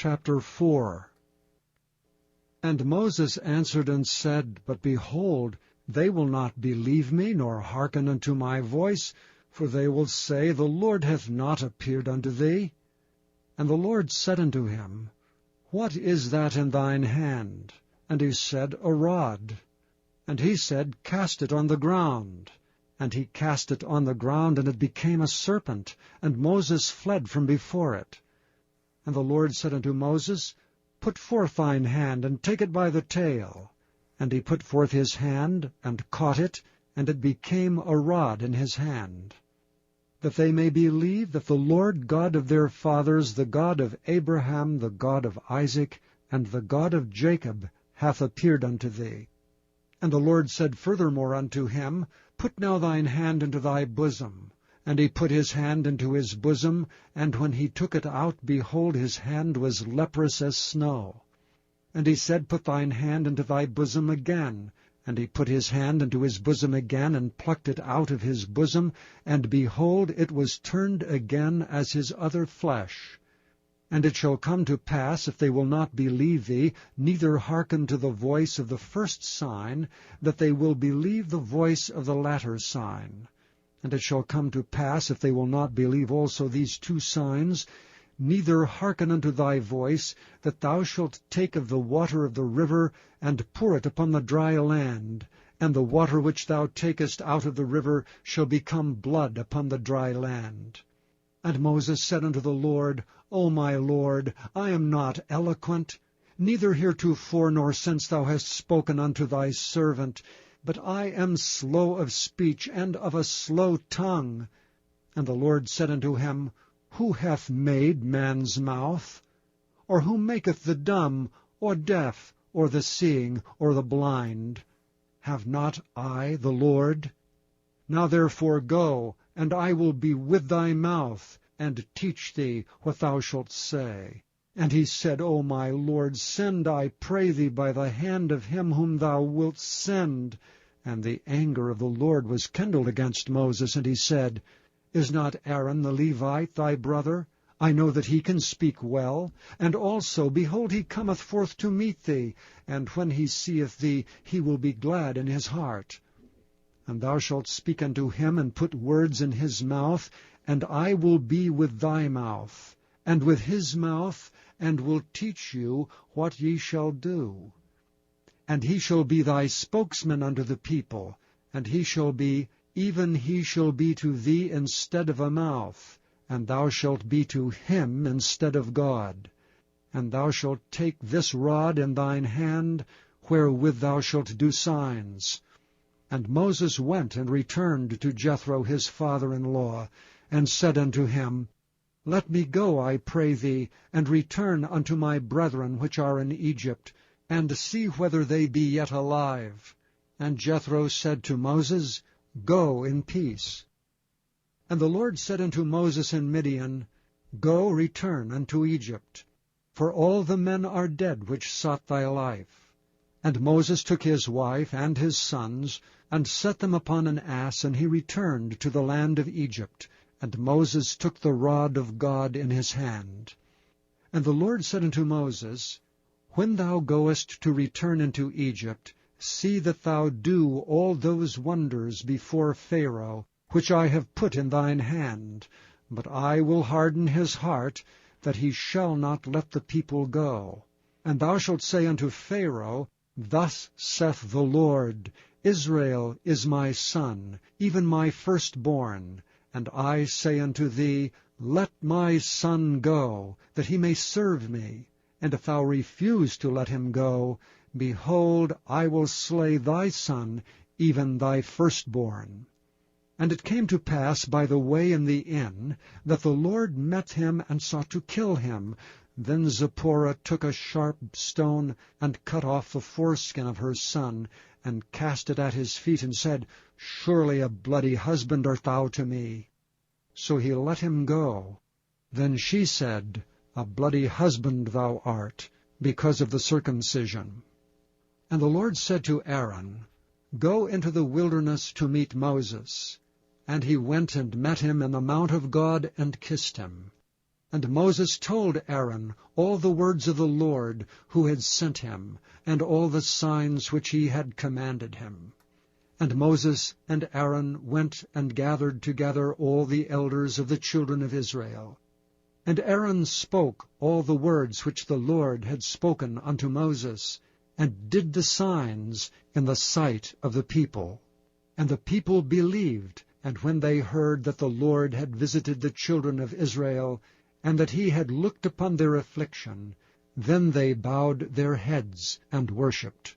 chapter 4. And Moses answered and said, But behold, they will not believe me, nor hearken unto my voice, for they will say, The Lord hath not appeared unto thee. And the Lord said unto him, What is that in thine hand? And he said, A rod. And he said, Cast it on the ground. And he cast it on the ground, and it became a serpent, and Moses fled from before it. And the Lord said unto Moses, Put forth thine hand, and take it by the tail. And he put forth his hand, and caught it, and it became a rod in his hand. That they may believe that the Lord God of their fathers, the God of Abraham, the God of Isaac, and the God of Jacob, hath appeared unto thee. And the Lord said furthermore unto him, Put now thine hand into thy bosom. And he put his hand into his bosom, and when he took it out, behold, his hand was leprous as snow. And he said, Put thine hand into thy bosom again. And he put his hand into his bosom again, and plucked it out of his bosom, and behold, it was turned again as his other flesh. And it shall come to pass, if they will not believe thee, neither hearken to the voice of the first sign, that they will believe the voice of the latter sign. And it shall come to pass, if they will not believe also these two signs, neither hearken unto thy voice, that thou shalt take of the water of the river, and pour it upon the dry land, and the water which thou takest out of the river shall become blood upon the dry land. And Moses said unto the Lord, O my Lord, I am not eloquent, neither heretofore nor since thou hast spoken unto thy servant, but I am slow of speech and of a slow tongue. And the Lord said unto him, Who hath made man's mouth? Or who maketh the dumb, or deaf, or the seeing, or the blind? Have not I the Lord? Now therefore go, and I will be with thy mouth, and teach thee what thou shalt say. And he said, O my Lord, send, I pray thee, by the hand of him whom thou wilt send. And the anger of the Lord was kindled against Moses, and he said, Is not Aaron the Levite thy brother? I know that he can speak well. And also, behold, he cometh forth to meet thee, and when he seeth thee, he will be glad in his heart. And thou shalt speak unto him, and put words in his mouth, and I will be with thy mouth, and with his mouth, and will teach you what ye shall do. And he shall be thy spokesman unto the people, and he shall be, even he shall be to thee instead of a mouth, and thou shalt be to him instead of God. And thou shalt take this rod in thine hand, wherewith thou shalt do signs. And Moses went and returned to Jethro his father-in-law, and said unto him, Let me go, I pray thee, and return unto my brethren which are in Egypt, and see whether they be yet alive. And Jethro said to Moses, Go in peace. And the Lord said unto Moses in Midian, Go, return unto Egypt, for all the men are dead which sought thy life. And Moses took his wife and his sons, and set them upon an ass, and he returned to the land of Egypt. And Moses took the rod of God in his hand. And the Lord said unto Moses, When thou goest to return into Egypt, see that thou do all those wonders before Pharaoh, which I have put in thine hand. But I will harden his heart, that he shall not let the people go. And thou shalt say unto Pharaoh, Thus saith the Lord, Israel is my son, even my firstborn. And I say unto thee, Let my son go, that he may serve me. And if thou refuse to let him go, behold, I will slay thy son, even thy firstborn. And it came to pass by the way in the inn, that the Lord met him and sought to kill him. Then Zipporah took a sharp stone, and cut off the foreskin of her son, and cast it at his feet, and said, Surely a bloody husband art thou to me. So he let him go. Then she said, A bloody husband thou art, because of the circumcision. And the Lord said to Aaron, Go into the wilderness to meet Moses. And he went and met him in the mount of God, and kissed him. And Moses told Aaron all the words of the Lord who had sent him, and all the signs which he had commanded him. And Moses and Aaron went and gathered together all the elders of the children of Israel. And Aaron spoke all the words which the Lord had spoken unto Moses, and did the signs in the sight of the people. And the people believed, and when they heard that the Lord had visited the children of Israel, and that he had looked upon their affliction, then they bowed their heads and worshipped.